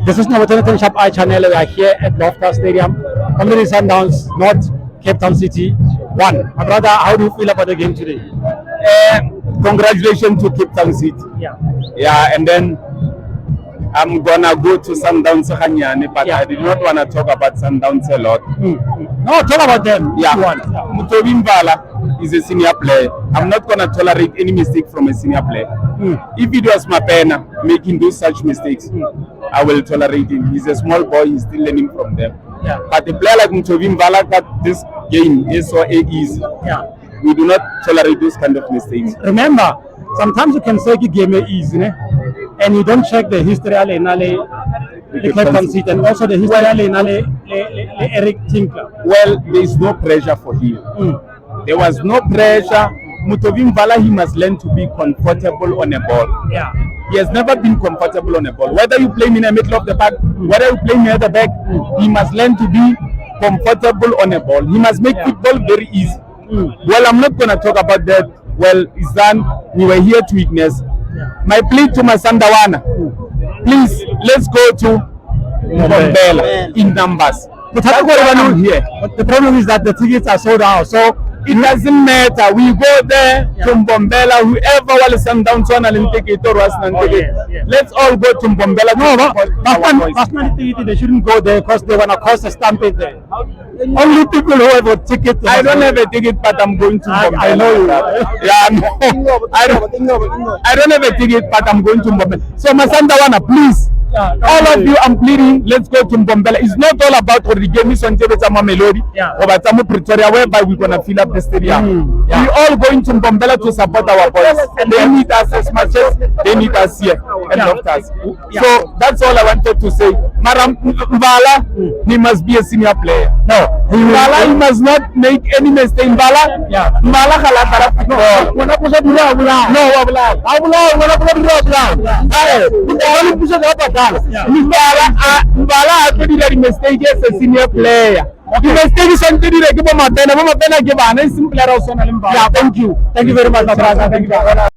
This is Novoteleten Shop I channel. We are here at Loftus Stadium. Mamelodi Sundowns, not Cape Town City. 1. My brother, how do you feel about the game today? Congratulations to Cape Town City. Yeah, and then I'm gonna go to Sundowns, but I did not want to talk about Sundowns a lot. No, talk about them. Yeah, Mutobi Mvala is a senior player. I'm not gonna tolerate any mistake from a senior player. If it was Mapena making those such mistakes, I will tolerate him. He's a small boy, he's still learning from them. But a player like Mutobi Mvala got this game is so easy. We do not tolerate those kind of mistakes. Remember, sometimes you can say the game is easy, and you don't check the history of the Cape Town City and also the history of Eric Tinkler. Well, there is no pressure for him. There was no pressure. Mutobi Mvala, he must learn to be comfortable on a ball. He has never been comfortable on a ball. Whether you play him in the middle of the park, whether you play him at the back, he must learn to be comfortable on a ball. He must make football very easy. Well, I'm not going to talk about that. Well, it's done. We were here to witness. My plea to Masandawana, please, let's go to Mbombela in numbers. The problem is that the tickets are sold out. So it doesn't matter. We go there to Mbombela. Whoever will send down to an ticket or let's all go to Mbombela. No, but they shouldn't go there because they want to cause a stampede there. Only people who have a ticket. I don't have a ticket, but I'm going to Mbombela. I know you. Yeah, no. I don't have a ticket, but I'm going to Mbombela. So Masandawana, please. All of you, I'm pleading, let's go to Mbombela. It's not all about the game is on Mamelodi or Batamu Pretoria, whereby we're going to fill up the stadium. We're all going to Mbombela to support our boys. And they need us as much as they need us here and love us. So that's all I wanted to say. Maram Mvala, he must be a senior player. No, Mvala, he must not make any mistake. Mvala, Mvala Khalatara. Mbala actually that mistake as a senior player. The mistake is something like Mapena give an simple. Thank you very much, my brother. Thank you.